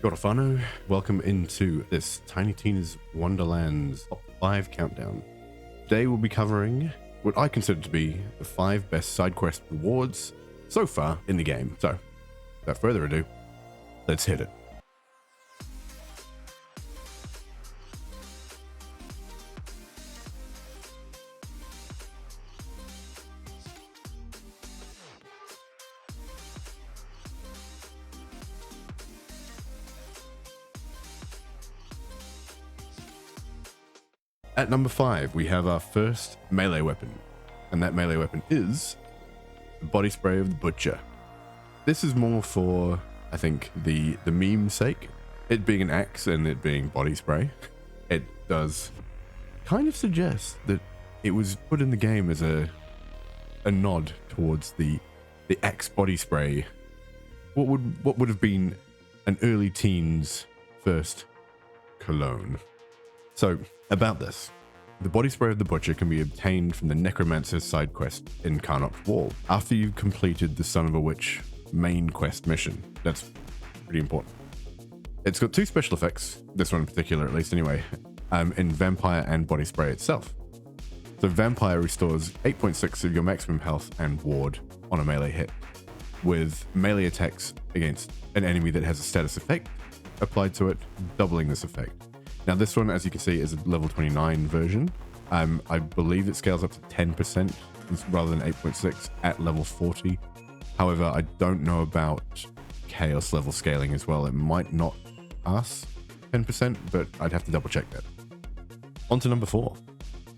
Gorafano, welcome into this Tiny Tina's Wonderlands Top 5 countdown. Today we'll be covering what I consider to be the 5 best side quest rewards so far in the game. So, without further ado, let's hit it. At number 5, we have our first melee weapon, and that melee weapon is the body spray of the Butcher. This is more for, I think, the meme's sake. It being an axe and it being body spray, it does kind of suggest that it was put in the game as a nod towards the axe body spray. What would have been an early teen's first cologne. So, about this. The body spray of the Butcher can be obtained from the Necromancer's side quest in Karnok's Wall, after you've completed the Son of a Witch main quest mission. That's pretty important. It's got 2 special effects, this one in particular at least anyway, in Vampire and body spray itself. So Vampire restores 8.6 of your maximum health and ward on a melee hit, with melee attacks against an enemy that has a status effect applied to it, doubling this effect. Now this one, as you can see, is a level 29 version. I believe it scales up to 10% rather than 8.6 at level 40. However, I don't know about chaos level scaling as well. It might not pass 10%, but I'd have to double check that. On to number 4.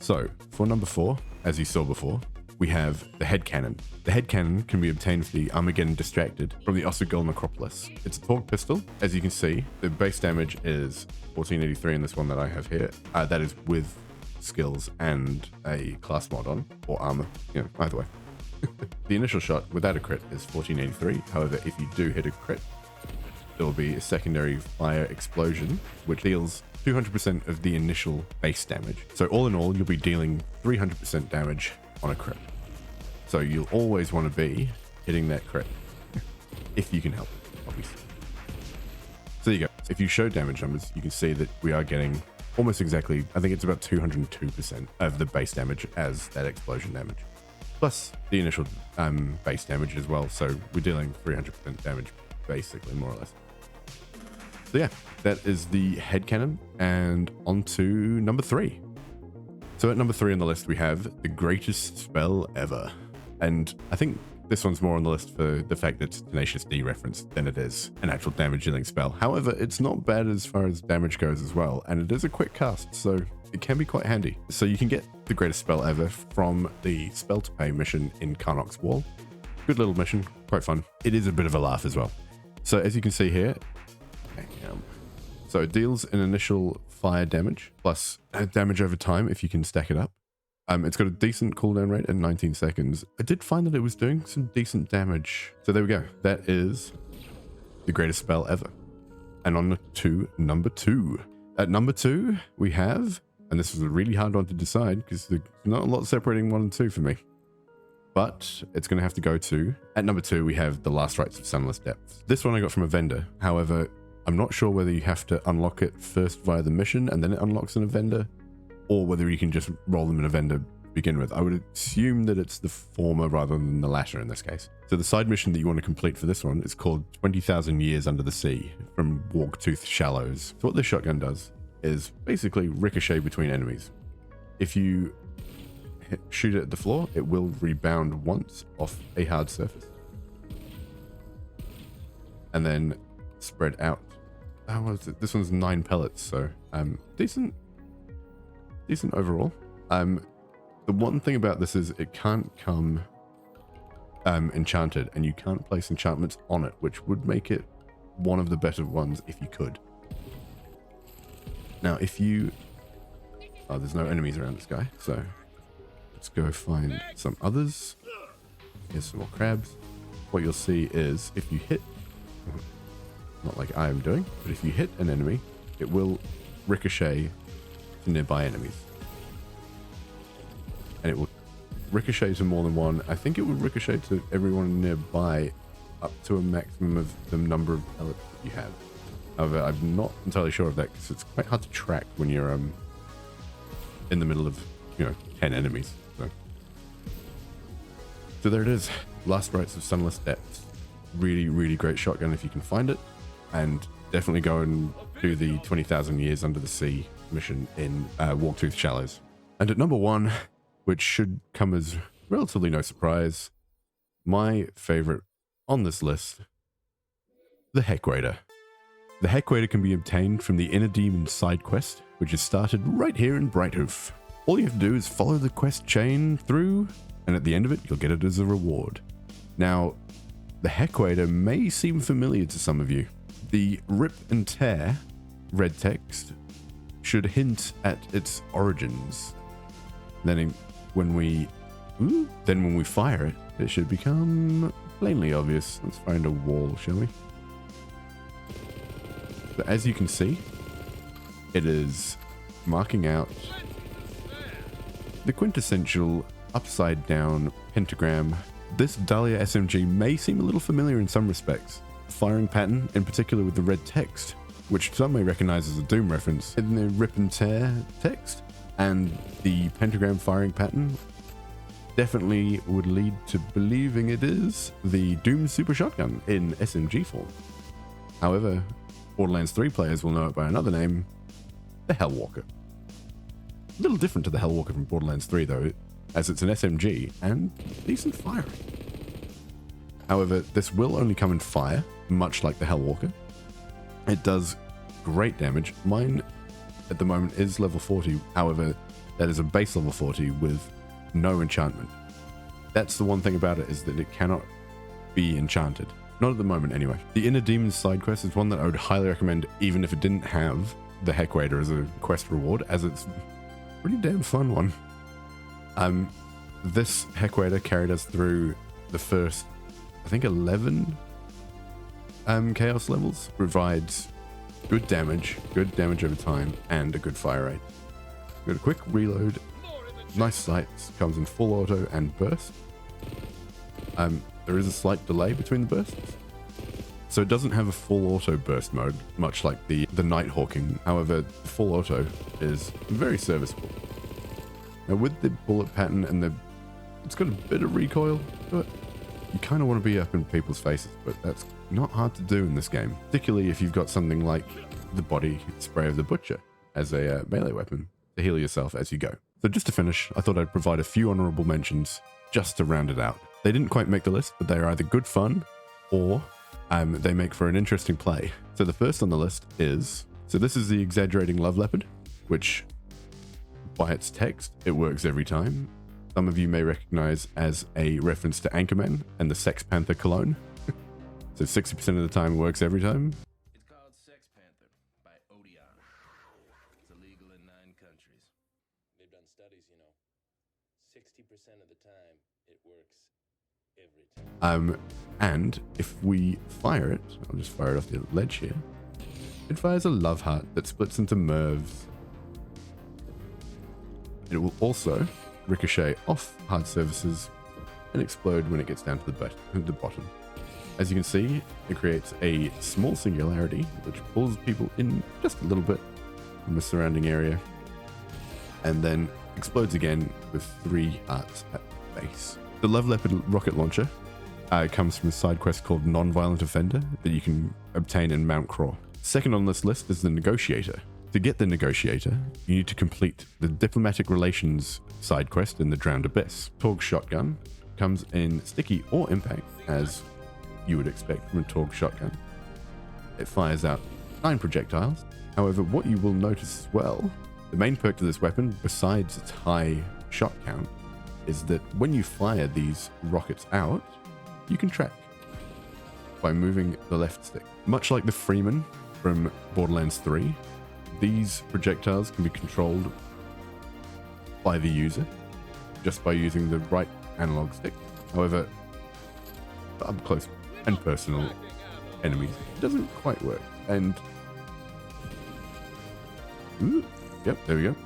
So for number 4, as you saw before, we have the head cannon. The head cannon can be obtained for the Armageddon Distracted from the Osagul Necropolis. It's a torque pistol. As you can see, the base damage is 1483 in this one that I have here. That is with skills and a class mod on, or armor, either way. The initial shot without a crit is 1483. However, if you do hit a crit, there will be a secondary fire explosion, which deals 200% of the initial base damage. So all in all, you'll be dealing 300% damage on a crit. So you'll always want to be hitting that crit, if you can help it, obviously. So there you go. If you show damage numbers, you can see that we are getting almost exactly, I think it's about 202% of the base damage as that explosion damage. Plus the initial base damage as well, so we're dealing 300% damage, basically, more or less. So yeah, that is the head cannon, and on to number 3. So at number 3 on the list, we have the greatest spell ever. And I think this one's more on the list for the fact that it's Tenacious D referenced than it is an actual damage dealing spell. However, it's not bad as far as damage goes as well, and it is a quick cast, so it can be quite handy. So you can get the greatest spell ever from the Spell to Pay mission in Karnok's Wall. Good little mission, quite fun. It is a bit of a laugh as well. So as you can see here, so it deals an initial fire damage plus damage over time if you can stack it up. It's got a decent cooldown rate at 19 seconds. I did find that it was doing some decent damage. So there we go. That is the greatest spell ever. And on to number 2. At number 2, we have, and this was a really hard one to decide because there's not a lot separating 1 and 2 for me. But it's going to have to go to, at number 2, we have the Last Rites of Sunless Depths. This one I got from a vendor. However, I'm not sure whether you have to unlock it first via the mission and then it unlocks in a vendor, or whether you can just roll them in a vendor to begin with. I would assume that it's the former rather than the latter in this case. So the side mission that you want to complete for this one is called 20,000 Years Under the Sea from Wargtooth Shallows. So what this shotgun does is basically ricochet between enemies. If you shoot it at the floor, it will rebound once off a hard surface and then spread out. How was it? This one's 9 pellets, so decent overall. The one thing about this is it can't come enchanted, and you can't place enchantments on it, which would make it one of the better ones if you could. Now if you there's no enemies around this guy, so let's go find some others. Here's some more crabs. What you'll see is if you hit, not like I am doing, but if you hit an enemy, it will ricochet to nearby enemies. And it will ricochet to more than one. I think it would ricochet to everyone nearby up to a maximum of the number of pellets that you have. However, I'm not entirely sure of that because it's quite hard to track when you're in the middle of, 10 enemies. So there it is. Last Rites of Sunless Depths. Really, really great shotgun if you can find it. And definitely go and do the 20,000 Years Under the Sea mission in Walk Through the Shallows. And at number 1, which should come as relatively no surprise, my favorite on this list, the Hextrous. The Hextrous can be obtained from the Inner Demon side quest, which is started right here in Brighthoof. All you have to do is follow the quest chain through, and at the end of it, you'll get it as a reward. Now, the Hextrous may seem familiar to some of you. The Rip and Tear red text should hint at its origins. Then when we fire it, it should become plainly obvious. Let's find a wall, shall we? But as you can see, it is marking out the quintessential upside down pentagram. This Dahlia SMG may seem a little familiar in some respects. The firing pattern, in particular with the red text, which some may recognize as a Doom reference, in the Rip and Tear text, and the pentagram firing pattern definitely would lead to believing it is the Doom Super Shotgun in SMG form. However, Borderlands 3 players will know it by another name, the Hellwalker. A little different to the Hellwalker from Borderlands 3 though, as it's an SMG and decent firing. However, this will only come in fire, much like the Hellwalker. It does great damage. Mine at the moment is level 40, however, that is a base level 40 with no enchantment. That's the one thing about it, is that it cannot be enchanted. Not at the moment anyway. The Inner Demons side quest is one that I would highly recommend even if it didn't have the Hextrous as a quest reward, as it's a pretty damn fun one. This Hextrous carried us through the first, I think, 11 chaos levels. Provides good damage over time, and a good fire rate. Got a quick reload, nice sights, comes in full auto and burst. There is a slight delay between the bursts, so it doesn't have a full auto burst mode, much like the Nighthawking. However, the full auto is very serviceable. Now with the bullet pattern and it's got a bit of recoil to it, you kind of want to be up in people's faces, but that's not hard to do in this game, particularly if you've got something like the body spray of the Butcher as a melee weapon to heal yourself as you go. So just to finish, I thought I'd provide a few honorable mentions just to round it out. They didn't quite make the list, but they are either good fun or they make for an interesting play. So the first on the list is, this is the Exaggerating Love Leopard, which by its text, it works every time. Some of you may recognize as a reference to Anchorman and the Sex Panther cologne. So 60% of the time works every time. It's called Sex Panther by Odeon. It's illegal in 9 countries. They've done studies, 60% of the time it works every time. And if we fire it, I'll just fire it off the ledge here. It fires a love heart that splits into merves. It will also ricochet off hard surfaces and explode when it gets down to the bottom. As you can see, it creates a small singularity which pulls people in just a little bit from the surrounding area, and then explodes again with 3 hearts at the base. The Love Leopard rocket launcher comes from a side quest called Non-Violent Offender that you can obtain in Mount Craw. Second on this list is the Negotiator. To get the Negotiator, you need to complete the Diplomatic Relations side quest in the Drowned Abyss. Torg Shotgun comes in Sticky or Impact, as you would expect from a Torg Shotgun. It fires out 9 projectiles. However, what you will notice as well, the main perk to this weapon, besides its high shot count, is that when you fire these rockets out, you can track by moving the left stick. Much like the Freeman from Borderlands 3, these projectiles can be controlled by the user just by using the right analog stick. However, for up close and personal enemies, it doesn't quite work. And ooh, yep, there we go.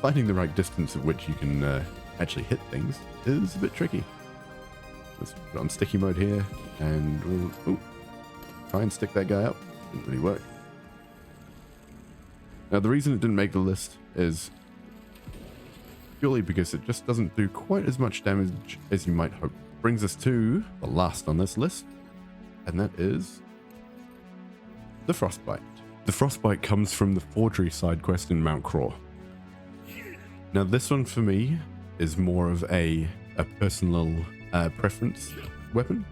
Finding the right distance at which you can actually hit things is a bit tricky. Let's put it on sticky mode here, and we'll try and stick that guy up. Didn't really work. Now, the reason it didn't make the list is purely because it just doesn't do quite as much damage as you might hope. Brings us to the last on this list, and that is the Frostbite. The Frostbite comes from the Forgery side quest in Mount Craw. Now, this one for me is more of a personal preference weapon.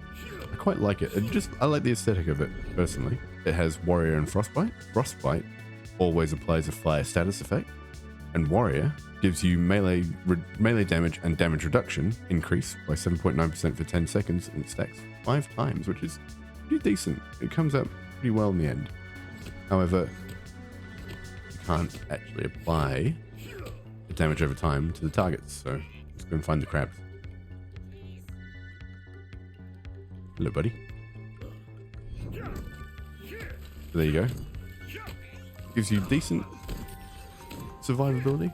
I quite like it. I like the aesthetic of it personally. It has Warrior and Frostbite. Frostbite always applies a fire status effect, and Warrior gives you melee damage and damage reduction increase by 7.9% for 10 seconds, and it stacks 5 times, which is pretty decent. It comes out pretty well in the end. However, you can't actually apply the damage over time to the targets, so let's go and find the crabs. Hello, buddy. So there you go. Gives you decent survivability,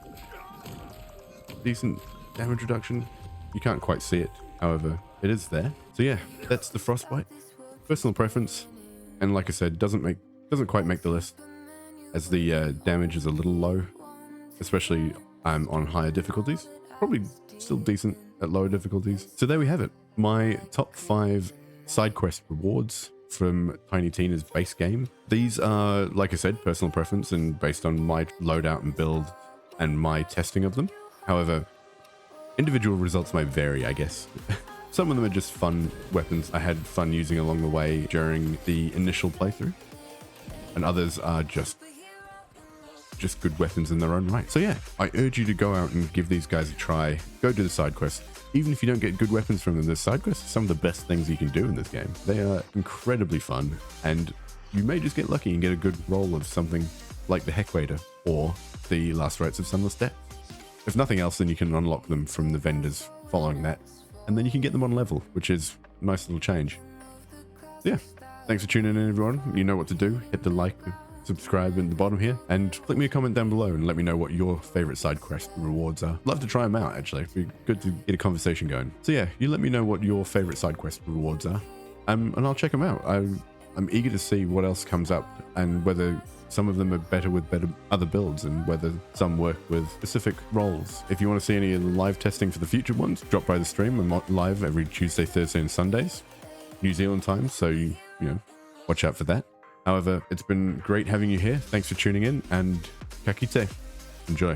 decent damage reduction. You can't quite see it, however, it is there. So yeah, that's the Frostbite. Personal preference, and like I said, doesn't quite make the list, as the damage is a little low, especially on higher difficulties. Probably still decent at lower difficulties. So there we have it. My top 5 side quest rewards from Tiny Tina's base game. These are, like I said, personal preference and based on my loadout and build and my testing of them. However, individual results may vary, I guess. Some of them are just fun weapons I had fun using along the way during the initial playthrough, and others are just good weapons in their own right. So yeah, I urge you to go out and give these guys a try. Go do the side quest. Even if you don't get good weapons from them, the side quests are some of the best things you can do in this game. They are incredibly fun, and you may just get lucky and get a good roll of something like the Heckwader or the Last Rites of Sunless Depth. If nothing else, then you can unlock them from the vendors following that, and then you can get them on level, which is a nice little change. So yeah, thanks for tuning in, everyone. You know what to do. Hit the like, subscribe in the bottom here, and click me a comment down below and let me know what your favorite side quest rewards are. Love to try them out, actually. It'd be good to get a conversation going. So yeah, you let me know what your favorite side quest rewards are, and I'll check them out. I'm eager to see what else comes up, and whether some of them are better with other builds, and whether some work with specific roles. If you want to see any live testing for the future ones, drop by the stream. I'm live every Tuesday, Thursday, and Sundays, New Zealand time, so you know, watch out for that. However, it's been great having you here. Thanks for tuning in, and ka kite. Enjoy.